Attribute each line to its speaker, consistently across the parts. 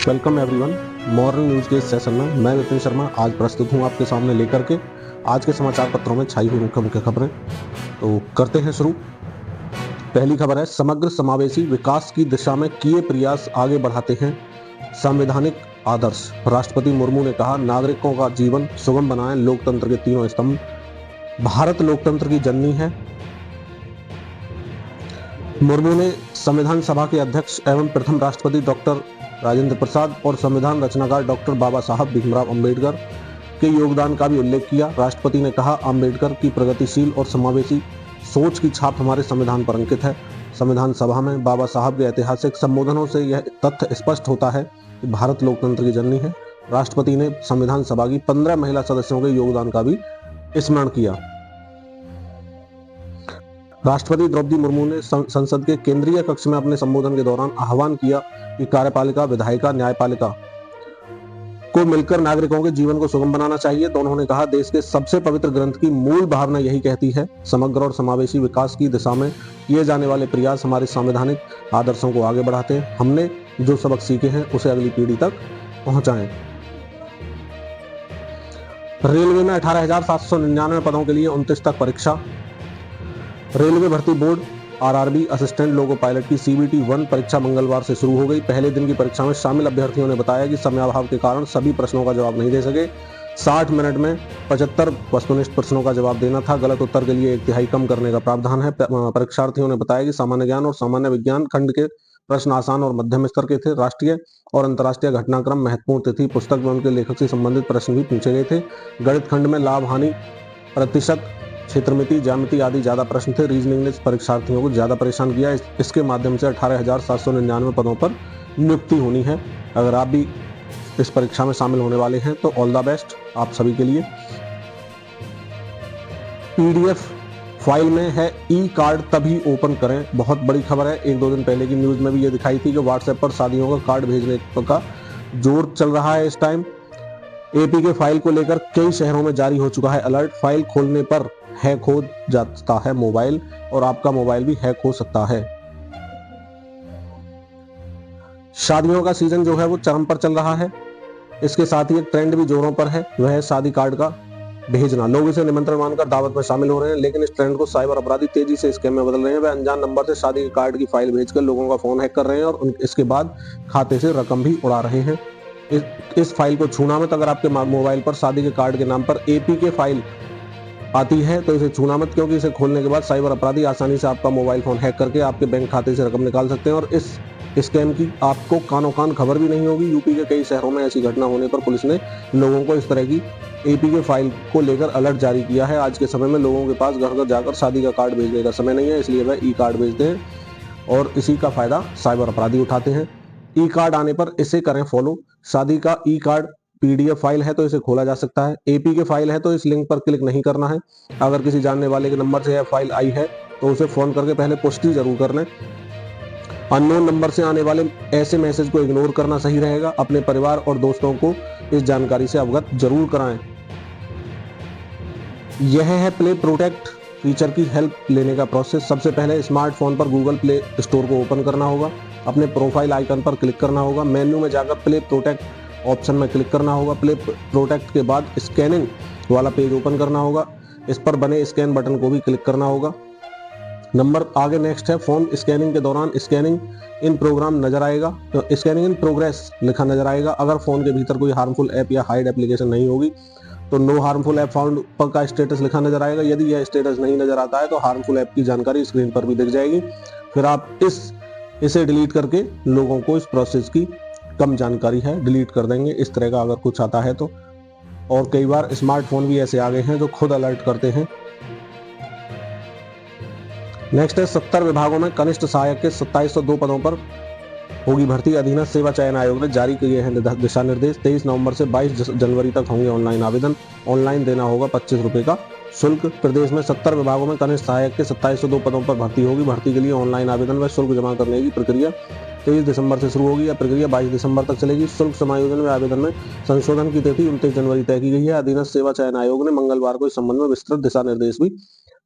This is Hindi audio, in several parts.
Speaker 1: Welcome everyone. मॉर्निंग न्यूज के इस सेशन में मैं विपिन शर्मा आज प्रस्तुत हूं आपके सामने लेकर के आज के समाचार पत्रों में छाई हुई मुख्य मुख्य खबरें। तो करते हैं शुरू। पहली खबर है, समग्र समावेशी विकास की दिशा में किए प्रयास आगे बढ़ाते हैं संवैधानिक आदर्श। राष्ट्रपति मुर्मू ने कहा, नागरिकों का जीवन सुगम बनाएं लोकतंत्र के तीनों स्तंभ। भारत लोकतंत्र की जननी है। मुर्मू ने संविधान सभा के अध्यक्ष एवं प्रथम राष्ट्रपति डॉक्टर राजेंद्र प्रसाद और संविधान रचनाकार डॉक्टर बाबा साहब भीमराव अंबेडकर के योगदान का भी उल्लेख किया। राष्ट्रपति ने कहा, अंबेडकर की प्रगतिशील और समावेशी सोच की छाप हमारे संविधान पर अंकित है। संविधान सभा में बाबा साहब के ऐतिहासिक संबोधनों से यह तथ्य स्पष्ट होता है कि भारत लोकतंत्र की जननी है। राष्ट्रपति ने संविधान सभा की 15 महिला सदस्यों के योगदान का भी स्मरण किया। राष्ट्रपति द्रौपदी मुर्मू ने संसद के केंद्रीय कक्ष में अपने संबोधन के दौरान आह्वान किया कि कार्यपालिका, विधायिका, न्यायपालिका को मिलकर नागरिकों के जीवन को सुगम बनाना चाहिए। तो उन्होंने कहा, देश के सबसे पवित्र ग्रंथ की मूल भावना यही कहती है, समग्र और समावेशी विकास की दिशा में किए जाने वाले प्रयास हमारे संवैधानिक आदर्शों को आगे बढ़ाते हैं। हमने जो सबक सीखे हैं उसे अगली पीढ़ी तक पहुंचाएं। रेलवे में 18,799 पदों के लिए 29 तक परीक्षा। रेलवे भर्ती board RRB assistant loco pilot की CBT 1 परीक्षा मंगलवार से शुरू हो गई। पहले दिन की परीक्षा में शामिल अभ्यर्थियों ने बताया कि समयाभाव के कारण सभी प्रश्नों का जवाब नहीं दे सके। 60 मिनट में 75 वस्तुनिष्ठ प्रश्नों का जवाब देना था। गलत उत्तर के लिए 1 तिहाई कम करने का प्रावधान है। परीक्षार्थियों ने बताया कि सामान्य ज्ञान और सामान्य विज्ञान खंड के प्रश्न आसान और मध्यम स्तर के थे। राष्ट्रीय और अंतर्राष्ट्रीय घटनाक्रम, महत्वपूर्ण तिथि, पुस्तक व उनके लेखक से संबंधित प्रश्न भी पूछे गए थे। गणित खंड में लाभ हानि प्रतिशत, क्षेत्रमिति, ज्यामिति आदि ज्यादा प्रश्न थे। रीजनिंग ने परीक्षार्थियों को ज्यादा परेशान किया। इसके माध्यम से 18,799 पदों पर नियुक्ति होनी है। अगर आप भी इस परीक्षा में शामिल होने वाले हैं तो ऑल द बेस्ट आप सभी के लिए। PDF फाइल में है ई कार्ड तभी ओपन करें, बहुत बड़ी खबर है। 1-2 दिन पहले की न्यूज में भी ये दिखाई थी कि व्हाट्सएप पर शादियों का कार्ड भेजने का जोर चल रहा है इस टाइम। AP के फाइल को लेकर कई शहरों में जारी हो चुका है अलर्ट। फाइल खोलने पर हैक हो जाता है मोबाइल और आपका मोबाइल भी हैक हो सकता है। शादियों का सीजन जो है वो चरम पर चल रहा है। इसके साथ ही एक ट्रेंड भी जोरों पर है, वह है शादी कार्ड का भेजना। लोग इसे निमंत्रण मानकर दावत में शामिल हो रहे हैं, लेकिन इस ट्रेंड को साइबर अपराधी तेजी से स्कैम में बदल रहे हैं। वह अनजान नंबर से शादी के कार्ड की फाइल भेजकर लोगों का फोन हैक कर रहे हैं और इसके बाद खाते से रकम भी उड़ा रहे हैं। इस फाइल को छूना मत। अगर आपके मोबाइल पर शादी के कार्ड के नाम पर AP के फाइल आती है तो इसे छूना मत, क्योंकि इसे खोलने के बाद साइबर अपराधी आसानी से आपका मोबाइल फोन हैक करके आपके बैंक खाते से रकम निकाल सकते हैं और इस स्कैम की आपको कानों कान खबर भी नहीं होगी। यूपी के कई शहरों में ऐसी घटना होने पर पुलिस ने लोगों को इस तरह की AP के फाइल को लेकर अलर्ट जारी किया है। आज के समय में लोगों के पास घर घर जाकर शादी का कार्ड भेजने का समय नहीं है, इसलिए वह ई कार्ड भेजते हैं और इसी का फायदा साइबर अपराधी उठाते हैं। ई कार्ड आने पर इसे करें फॉलो। शादी का ई कार्ड PDF फाइल है तो इसे खोला जा सकता है। AP के फाइल है तो इस लिंक पर क्लिक नहीं करना है। अगर किसी जानने वाले के नंबर से यह फाइल आई है तो उसे फोन करके पहले पुष्टि जरूर कर लें। अननोन नंबर से आने वाले ऐसे मैसेज को इग्नोर करना सही रहेगा। अपने परिवार और दोस्तों को इस जानकारी से अवगत जरूर कराएं। यह है प्ले प्रोटेक्ट फीचर की हेल्प लेने का प्रोसेस। सबसे पहले स्मार्टफोन पर गूगल प्ले स्टोर को ओपन करना होगा। अपने प्रोफाइल आइकन पर क्लिक करना होगा। मेन्यू में जाकर प्ले प्रोटेक्ट ऑप्शन में क्लिक करना होगा। प्ले प्रोटेक्ट के बाद स्कैनिंग वाला पेज ओपन करना होगा। इस पर बने स्कैन बटन को भी क्लिक करना होगा। नंबर आगे नेक्स्ट है, फोन स्कैनिंग के दौरान स्कैनिंग इन प्रोग्राम नजर आएगा, तो स्कैनिंग इन प्रोग्रेस लिखा नजर आएगा। अगर फोन के भीतर कोई हार्मफुल ऐप या हाइड एप्लीकेशन नहीं होगी तो नो हार्मफुल ऐप फाउंड पर का स्टेटस लिखा नजर आएगा। यदि यह स्टेटस नहीं नजर आता है तो हार्मफुल ऐप की जानकारी स्क्रीन पर भी दिख जाएगी। फिर आप इसे डिलीट करके लोगों को इस प्रोसेस की कम जानकारी है डिलीट कर देंगे। इस तरह का अगर कुछ आता है तो। और कई बार स्मार्टफोन भी ऐसे आ गए हैं जो खुद अलर्ट करते हैं। नेक्स्ट है, 70 विभागों में कनिष्ठ सहायक के 2702 पदों पर होगी भर्ती। अधीनस्थ सेवा चयन आयोग ने जारी किए हैं दिशा निर्देश। 23 नवंबर से 22 जनवरी तक होंगे ऑनलाइन आवेदन। ऑनलाइन देना होगा 25 रुपए का शुल्क। प्रदेश में 70 विभागों में कनिष्ठ सहायक के 2702 पदों पर भर्ती होगी। भर्ती के लिए ऑनलाइन आवेदन व शुल्क जमा करने की प्रक्रिया 23 दिसंबर से शुरू होगी। यह प्रक्रिया 22 दिसंबर तक चलेगी। शुल्क समायोजन व आवेदन में संशोधन की तिथि 29 जनवरी तय की गई है। अधीनस्थ सेवा चयन आयोग ने मंगलवार को इस संबंध में विस्तृत दिशा निर्देश भी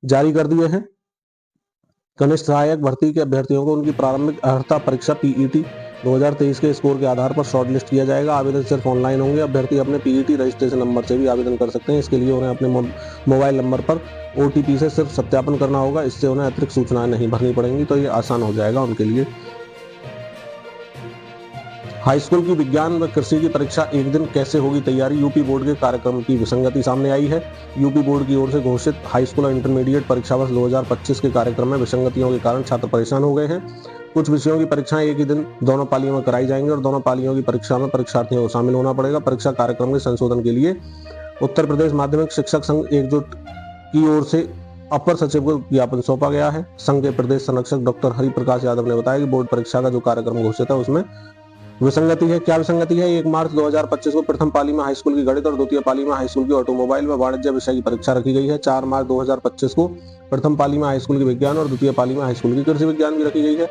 Speaker 1: जारी कर दिए हैं। कनिष्ठ सहायक भर्ती के अभ्यर्थियों को उनकी प्रारंभिक अर्हता परीक्षा PET 2023 के स्कोर के आधार पर शॉर्टलिस्ट किया जाएगा। आवेदन सिर्फ ऑनलाइन होंगे। अभ्यर्थी अपने पीईटी रजिस्ट्रेशन नंबर से भी आवेदन कर सकते हैं। इसके लिए उन्हें अपने मोबाइल नंबर पर ओटीपी से सिर्फ सत्यापन करना होगा। इससे उन्हें अतिरिक्त सूचनाएं नहीं भरनी पड़ेंगी, तो ये आसान हो जाएगा उनके लिए। हाई स्कूल की विज्ञान व कृषि की परीक्षा एक दिन कैसे होगी तैयारी? यूपी बोर्ड के कार्यक्रम की विसंगति सामने आई है। यूपी बोर्ड की ओर से घोषित हाई स्कूल और इंटरमीडिएट परीक्षा वर्ष 2025 के कार्यक्रम में विसंगतियों के कारण छात्र परेशान हो गए हैं। कुछ विषयों की परीक्षाएं एक ही दिन दोनों पालियों में कराई जाएंगी और दोनों पालियों की परीक्षा में परीक्षार्थियों को शामिल होना पड़ेगा। परीक्षा कार्यक्रम के संशोधन के लिए उत्तर प्रदेश माध्यमिक शिक्षक संघ एकजुट की ओर से अपर सचिव को ज्ञापन सौंपा गया है। संघ के प्रदेश संरक्षक डॉक्टर हरिप्रकाश यादव ने बताया कि बोर्ड परीक्षा का जो कार्यक्रम घोषित है उसमें विसंगति है। क्या विसंगति है? 1 मार्च 2025 को प्रथम पाली में हाई स्कूल की गणित और द्वितीय पाली में हाई स्कूल की ऑटोमोबाइल व वाणिज्य विषय की परीक्षा रखी गई है। 4 मार्च 2025 को प्रथम पाली में हाई स्कूल की विज्ञान और द्वितीय पाली में हाई स्कूल की कृषि विज्ञान भी रखी गई है।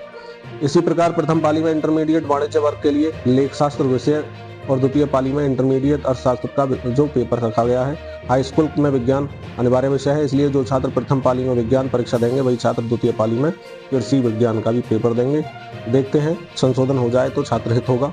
Speaker 1: इसी प्रकार प्रथम पाली में इंटरमीडिएट वाणिज्य वर्ग के लिए लेख शास्त्र विषय और द्वितीय पाली में इंटरमीडिएट अर्थशास्त्र का जो पेपर रखा गया है। हाई स्कूल में विज्ञान अनिवार्य विषय है, इसलिए जो छात्र प्रथम पाली में विज्ञान परीक्षा देंगे वही छात्र द्वितीय पाली में कृषि विज्ञान का भी पेपर देंगे। देखते हैं संशोधन हो जाए तो छात्र हित होगा।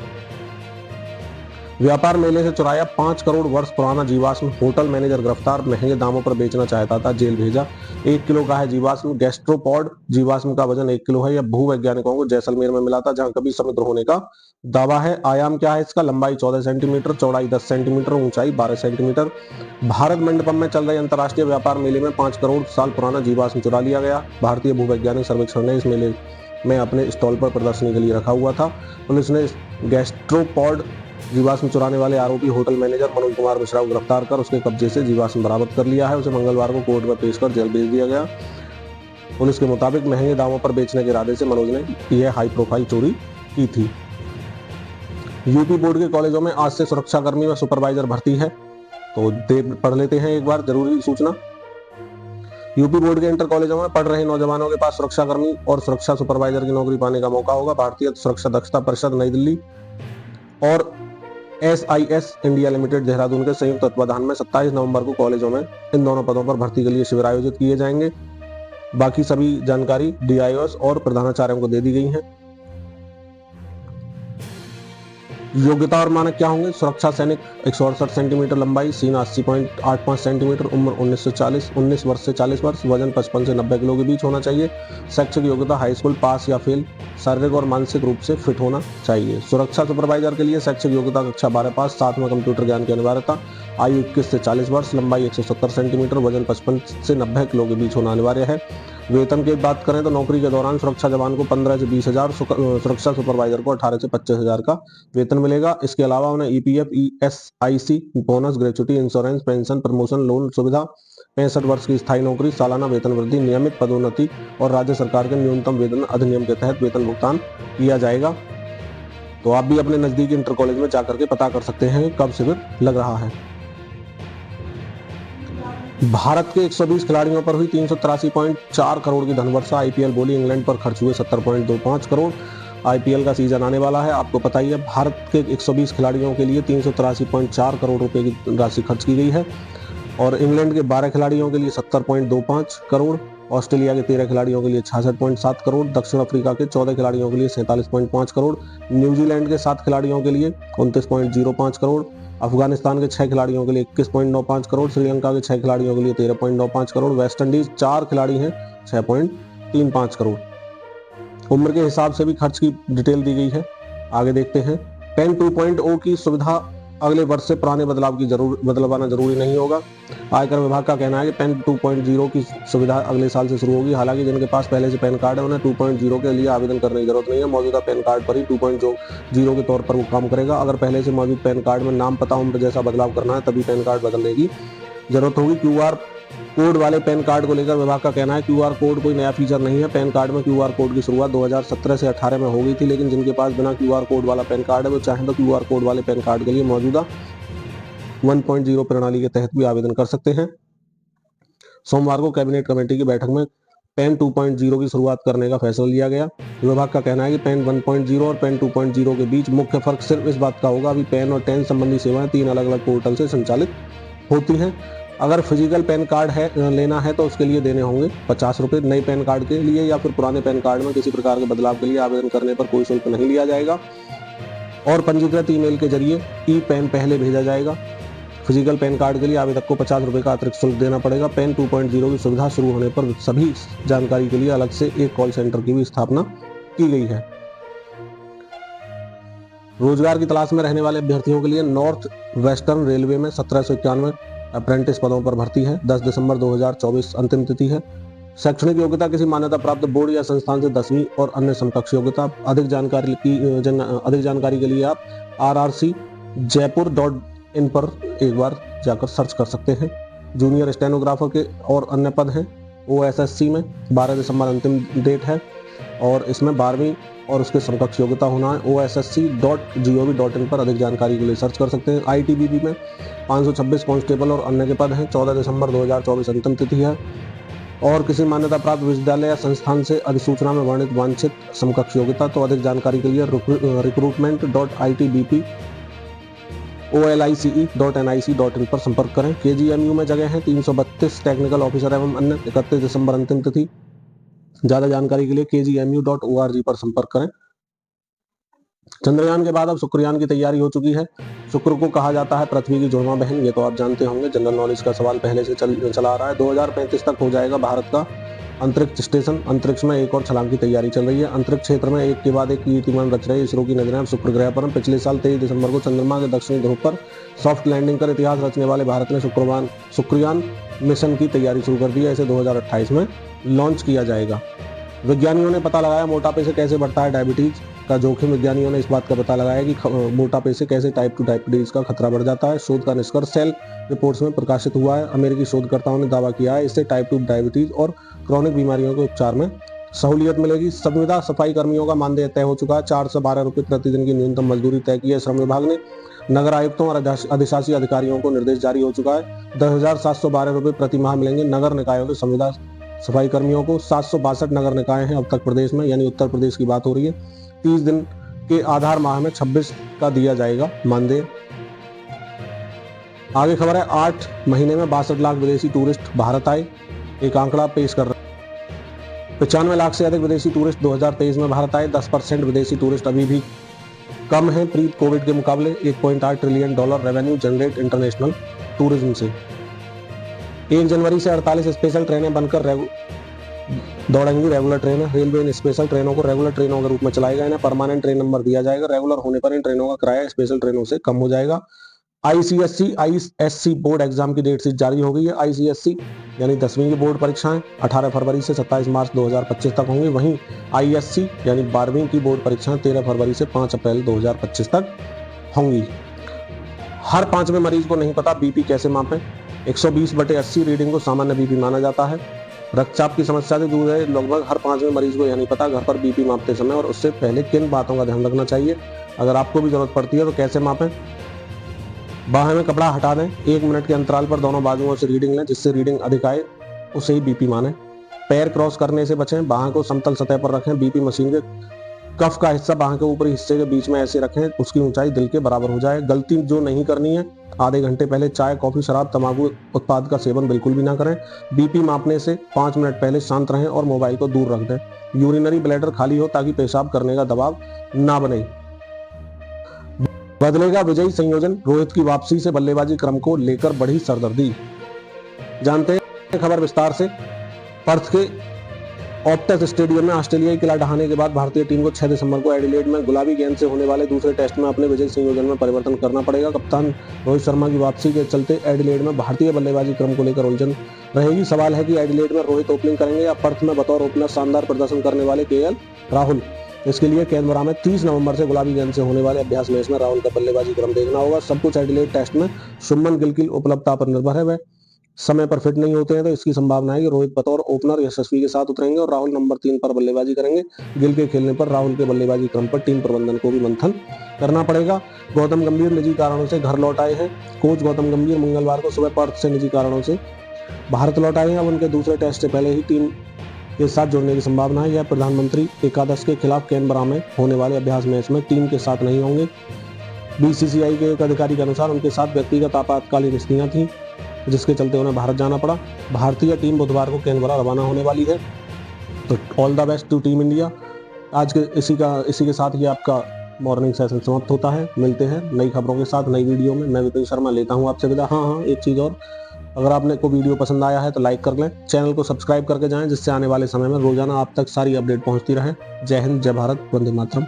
Speaker 1: व्यापार मेले से चुराया 5 करोड़ वर्ष पुराना जीवाश्म, होटल मैनेजर गिरफ्तार, महंगे दामों पर बेचना चाहता था, जेल भेजा। 1 किलो का है जीवाश्म। गैस्ट्रोपॉड जीवाश्म का वजन 1 किलो है। यह भूवैज्ञानिकों को जैसलमेर में मिला था, जहां कभी समुद्र होने का दावा है। आयाम क्या है इसका? लंबाई 14 सेंटीमीटर, चौड़ाई 10 सेंटीमीटर, ऊंचाई 12 सेंटीमीटर। भारत मंडपम में चल रहे अंतर्राष्ट्रीय व्यापार मेले में 5 करोड़ साल पुराना जीवाश्म चुरा लिया गया। भारतीय भूवैज्ञानिक सर्वेक्षण ने इस मेले में अपने स्टॉल पर प्रदर्शनी के लिए रखा हुआ था। पुलिस ने गैस्ट्रोपॉड जीवाश्म चुराने वाले आरोपी होटल मैनेजर मनोज कुमार मिश्रा को गिरफ्तार कर उसके कब्जे से जीवाश्म बरामद कर लिया है। उसे मंगलवार को कोर्ट में पेश कर जेल भेज दिया गया। पुलिस के मुताबिक महंगे दामों पर बेचने के इरादे से मनोज ने यह हाई प्रोफाइल चोरी की थी। यूपी बोर्ड के कॉलेजों में आज से सुरक्षाकर्मी व सुपरवाइजर भर्ती है, तो पढ़ लेते हैं एक बार जरूरी सूचना। यूपी बोर्ड के इंटर कॉलेजों में पढ़ रहे नौजवानों के पास सुरक्षाकर्मी और सुरक्षा सुपरवाइजर की नौकरी पाने का मौका होगा। भारतीय सुरक्षा दक्षता परिषद नई दिल्ली और SIS इंडिया लिमिटेड देहरादून के संयुक्त तत्वाधान में 27 नवंबर को कॉलेजों में इन दोनों पदों पर भर्ती के लिए शिविर आयोजित किए जाएंगे। बाकी सभी जानकारी DIOs और प्रधानाचार्यों को दे दी गई है। योग्यता और मानक क्या होंगे? सुरक्षा सैनिक 168 सेंटीमीटर लंबाई, सीना 80.85 सेंटीमीटर, उम्र 19 वर्ष से 40 वर्ष, वजन 55 से 90 किलो के बीच होना चाहिए। शैक्षिक योग्यता हाई स्कूल पास या फेल, शारीरिक और मानसिक रूप से फिट होना चाहिए। सुरक्षा सुपरवाइजर के लिए शैक्षिक योग्यता कक्षा 12 पास, साथ में कंप्यूटर ज्ञान की अनिवार्यता। आयु 21 से 40 वर्ष, लंबाई 170 सेंटीमीटर, वजन 55 से 90 किलो के बीच होना अनिवार्य है। वेतन की बात करें तो नौकरी के दौरान सुरक्षा जवान को 15 से 20 हजार, सुरक्षा सुपरवाइजर को 18 से 25 हजार का वेतन मिलेगा। इसके अलावा उन्हें EPF, ESIC, bonus, gratuity, insurance, pension, promotion, loan सुविधा, 65 वर्ष की स्थायी नौकरी, सालाना वेतन वृद्धि, नियमित पदोन्नति और राज्य सरकार के न्यूनतम वेतन अधिनियम के तहत वेतन भुगतान किया जाएगा। तो आप भी अपने नजदीकी इंटर कॉलेज में जाकर के पता कर सकते हैं कब शिविर लग रहा है। भारत के 120 खिलाड़ियों पर हुई 383.4 करोड़ की धनवर्षा। IPL बोली इंग्लैंड पर खर्च हुए 70.25 करोड़। IPL का सीजन आने वाला है, आपको पता ही है। भारत के 120 खिलाड़ियों के लिए 383.4 करोड़ रुपए की राशि खर्च की गई है और इंग्लैंड के 12 खिलाड़ियों के लिए 70.25 करोड़, ऑस्ट्रेलिया के 13 खिलाड़ियों के लिए 66.7 करोड़, दक्षिण अफ्रीका के 14 खिलाड़ियों के लिए 47.5 करोड़, न्यूजीलैंड के 7 खिलाड़ियों के लिए 29.05 करोड़, अफगानिस्तान के 6 खिलाड़ियों के लिए 21.95 करोड़, श्रीलंका के 6 खिलाड़ियों के लिए 13.95 करोड़, वेस्ट इंडीज 4 खिलाड़ी हैं 6.35 करोड़। उम्र के हिसाब से भी खर्च की डिटेल दी गई है, आगे देखते हैं। पेन 2.0 की सुविधा अगले वर्ष से पुराने बदलवाना जरूरी नहीं होगा। आयकर विभाग का कहना है कि पेन 2.0 की सुविधा अगले साल से शुरू होगी। हालांकि जिनके पास पहले से पैन कार्ड है उन्हें 2.0 के लिए आवेदन करने की जरूरत नहीं है। मौजूदा पैन कार्ड पर ही 2.0 के तौर पर वो काम करेगा। अगर पहले से मौजूद पैन कार्ड में नाम, पता, उम्र जैसा बदलाव करना है तभी पैन कार्ड बदलने की जरूरत होगी। QR कोड वाले पैन कार्ड को लेकर विभाग का कहना है QR कोड कोई नया फीचर नहीं है। पैन कार्ड में QR कोड की शुरुआत 2017 से 18 में हो गई थी, लेकिन जिनके पास बिना QR कोड वाला पैन कार्ड है वो चाहें तो QR कोड वाले पैन कार्ड के लिए मौजूदा 1.0 प्रणाली के तहत भी आवेदन कर सकते हैं। सोमवार को कैबिनेट कमेटी की बैठक में पेन 2.0 की शुरुआत करने का फैसला लिया गया। विभाग का कहना है कि पेन 1.0 और पेन 2.0 के बीच मुख्य फर्क सिर्फ इस बात का होगा, अभी पेन और टेन संबंधी सेवाएं 3 अलग अलग पोर्टल से संचालित होती हैं। अगर फिजिकल पैन कार्ड है लेना है तो उसके लिए देने होंगे 50 रुपये। नए पैन कार्ड के लिए या फिर पुराने पैन कार्ड में किसी प्रकार के बदलाव के लिए आवेदन करने पर कोई शुल्क नहीं लिया जाएगा और पंजीकृत ईमेल के जरिए ई पैन पहले भेजा जाएगा। फिजिकल पैन कार्ड के लिए आवेदक को 50 रुपये का अतिरिक्त शुल्क देना पड़ेगा। पैन 2.0 की सुविधा शुरू होने पर सभी जानकारी के लिए अलग से एक कॉल सेंटर की भी स्थापना की गई है। रोजगार की तलाश में रहने वाले अभ्यर्थियों के लिए नॉर्थ वेस्टर्न रेलवे में 1791 अप्रेंटिस पदों पर भर्ती है। 10 दिसंबर 2024 अंतिम तिथि है। शैक्षणिक योग्यता किसी मान्यता प्राप्त बोर्ड या संस्थान से 10वीं और अन्य समकक्ष योग्यता। अधिक जानकारी के लिए आप rrcjaipur.in पर एक बार जाकर सर्च कर सकते हैं। जूनियर स्टेनोग्राफर के और अन्य पद हैं OSSC में। 12 दिसंबर अंतिम डेट है और इसमें 12वीं और उसके समकक्ष योग्यता होना है। OSSC.gov.in पर अधिक जानकारी के लिए सर्च कर सकते हैं। ITBP में 526 कांस्टेबल और अन्य के पद हैं। 14 दिसंबर 2024 अंतिम तिथि है और किसी मान्यता प्राप्त विश्वविद्यालय या संस्थान से अधिसूचना में वर्णित वांछित समकक्ष योग्यता। तो अधिक जानकारी के लिए recruitment.itbp.olice.nic.in पर संपर्क करें। KGMU में जगह है 332 टेक्निकल ऑफिसर एवं अन्य। 31 दिसंबर अंतिम तिथि। ज्यादा जानकारी के लिए kgmu.org पर संपर्क करें। चंद्रयान के बाद अब शुक्रयान की तैयारी हो चुकी है। शुक्र को कहा जाता है पृथ्वी की जुड़वा बहन, ये तो आप जानते होंगे। जनरल नॉलेज का सवाल पहले से चला आ रहा है। 2035 तक हो जाएगा भारत का अंतरिक्ष स्टेशन। अंतरिक्ष में एक और छलांग की तैयारी चल रही है। अंतरिक्ष क्षेत्र में एक के बाद एक कीर्तिमान रच रहे इसरो की नजरें अब शुक्र ग्रह पर। पिछले साल 23 दिसंबर को चंद्रमा के दक्षिणी ध्रुव पर सॉफ्ट लैंडिंग कर इतिहास रचने वाले भारत ने शुक्रयान मिशन की तैयारी शुरू कर दी है। इसे 2028 में लॉन्च किया जाएगा। वैज्ञानिकों ने पता लगाया मोटापे से कैसे बढ़ता है डायबिटीज का जोखिम। वैज्ञानिकों ने इस बात का पता लगाया कि मोटापे से कैसे टाइप 2 डायबिटीज का खतरा बढ़ जाता है। शोध का निष्कर्ष सेल रिपोर्ट्स में प्रकाशित हुआ है। अमेरिकी शोधकर्ताओं ने दावा किया है इससे टाइप 2 डायबिटीज और क्रॉनिक बीमारियों के उपचार में सहूलियत मिलेगी। संविदा सफाई कर्मियों का मानदेय तय हो चुका है। 412 रुपये प्रतिदिन की न्यूनतम मजदूरी तय की है श्रम विभाग ने। नगर आयुक्तों और अधिशासी अधिकारियों को निर्देश जारी हो चुका है। 10,712 रुपये प्रति माह मिलेंगे नगर निकायों के संविदा सफाई कर्मियों को। 762 नगर निकाय हैं अब तक प्रदेश में, यानी उत्तर प्रदेश की बात हो रही है। 30 दिन के आधार माह में 26 का दिया जाएगा मानदेय। आगे खबर है 8 महीने में 62 लाख विदेशी टूरिस्ट भारत आए। एक आंकड़ा पेश कर रहे हैं। 95 लाख से अधिक विदेशी टूरिस्ट 2023 में भारत आए। 10% विदेशी टूरिस्ट अभी भी कम है प्री कोविड के मुकाबले। $1.8 trillion revenue generate international tourism से। 1 जनवरी से 48 स्पेशल ट्रेनें बनकर दौड़ेंगी रेगुलर ट्रेनें। रेलवे इन स्पेशल ट्रेनों को रेगुलर ट्रेनों के रूप में चलाएगा। इन्हें परमानेंट ट्रेन नंबर दिया जाएगा। रेगुलर होने पर इन ट्रेनों का किराया स्पेशल ट्रेनों से कम हो जाएगा। ICSE बोर्ड एग्जाम की डेट शीट जारी हो गई है। ICSE यानी 10वीं की बोर्ड परीक्षाएं 18 फरवरी से 27 मार्च 2025 तक होंगी। वहीं ISC यानी 12वीं की बोर्ड परीक्षाएं 13 फरवरी से 5 अप्रैल 2025 तक होंगी। हर 5वें मरीज को नहीं पता बीपी कैसे मापें। 120/80 रीडिंग को सामान्य बीपी माना जाता है। रक्तचाप की समस्या से दूर है लगभग हर 5वें मरीज को यह नहीं पता घर पर बीपी मापते समय और उससे पहले किन बातों का ध्यान रखना चाहिए। अगर आपको भी जरूरत पड़ती है तो कैसे मापें। बाहें में कपड़ा हटा दें। 1 मिनट के अंतराल पर दोनों बाजुओं से रीडिंग लें। जिससे रीडिंग अधिक आए उसे ही बीपी माने। पैर क्रॉस करने से बचें। बाहें को समतल सतह पर रखें। बीपी मशीन के कफ का हिस्सा बाहें के ऊपरी हिस्से के बीच में ऐसे रखें उसकी ऊंचाई दिल के बराबर हो जाए। गलती जो नहीं करनी है, आधे घंटे पहले चाय, कॉफी, शराब, तंबाकू उत्पाद का सेवन बिल्कुल भी ना करें। बीपी मापने से 5 मिनट पहले शांत रहें और मोबाइल को दूर रख दें। यूरिनरी ब्लैडर खाली हो ताकि पेशाब करने का दबाव ना बने। बदलेगा विजयी संयोजन। रोहित की वापसी से बल्लेबाजी क्रम को लेकर बढ़ी सरदर्दी। जानते हैं खबर विस्तार से। पर्थ के ऑप्टस स्टेडियम में ऑस्ट्रेलियाई किला ढहाने के बाद भारतीय टीम को 6 दिसंबर को एडिलेड में गुलाबी गेंद से होने वाले दूसरे टेस्ट में अपने विजयी संयोजन में परिवर्तन करना पड़ेगा। कप्तान रोहित शर्मा की वापसी के चलते एडिलेड में भारतीय बल्लेबाजी क्रम को लेकर उलझन रहेगी। सवाल है कि एडिलेड में रोहित ओपनिंग करेंगे या पर्थ में बतौर ओपनर शानदार प्रदर्शन करने वाले KL राहुल। इसके लिए कैनबरा में 30 नवंबर से गुलाबी गेंद से होने वाले अभ्यास मैच में राहुल का बल्लेबाजी क्रम देखना होगा। सब कुछ एडिलेड टेस्ट में शुभमन गिल की उपलब्धता पर निर्भर है। वह समय पर फिट नहीं होते हैं तो इसकी संभावना है कि रोहित बतौर ओपनर यशस्वी के साथ उतरेंगे और राहुल नंबर 3 पर बल्लेबाजी करेंगे। गिल के खेलने पर राहुल के बल्लेबाजी क्रम पर टीम प्रबंधन को भी मंथन करना पड़ेगा। गौतम गंभीर निजी कारणों से घर लौट आए हैं। कोच गौतम गंभीर मंगलवार को सुबह पर्थ से निजी कारणों से भारत लौट आए हैं। अब उनके दूसरे टेस्ट से पहले ही टीम के साथ जुड़ने की संभावना है। यह प्रधानमंत्री एकादश के खिलाफ कैनबरा में होने वाले अभ्यास मैच में टीम के साथ नहीं होंगे। BCCI के एक अधिकारी के अनुसार उनके साथ व्यक्तिगत आपातकालीन स्थितियां थी। जिसके चलते उन्हें भारत जाना पड़ा। भारतीय टीम बुधवार को कैनबरा रवाना होने वाली है। तो all the best to team India. आज के इसी के साथ ही आपका मॉर्निंग सेशन समाप्त होता है। मिलते हैं नई खबरों के साथ नई वीडियो में। मैं विपिन शर्मा लेता हूं आपसे विदा। हाँ, एक चीज़ और, अगर आपने को वीडियो पसंद आया है तो लाइक कर लें, चैनल को सब्सक्राइब करके जाएं, जिससे आने वाले समय में रोजाना आप तक सारी अपडेट पहुंचती रहे। जय हिंद, जय भारत, वंदे मातरम।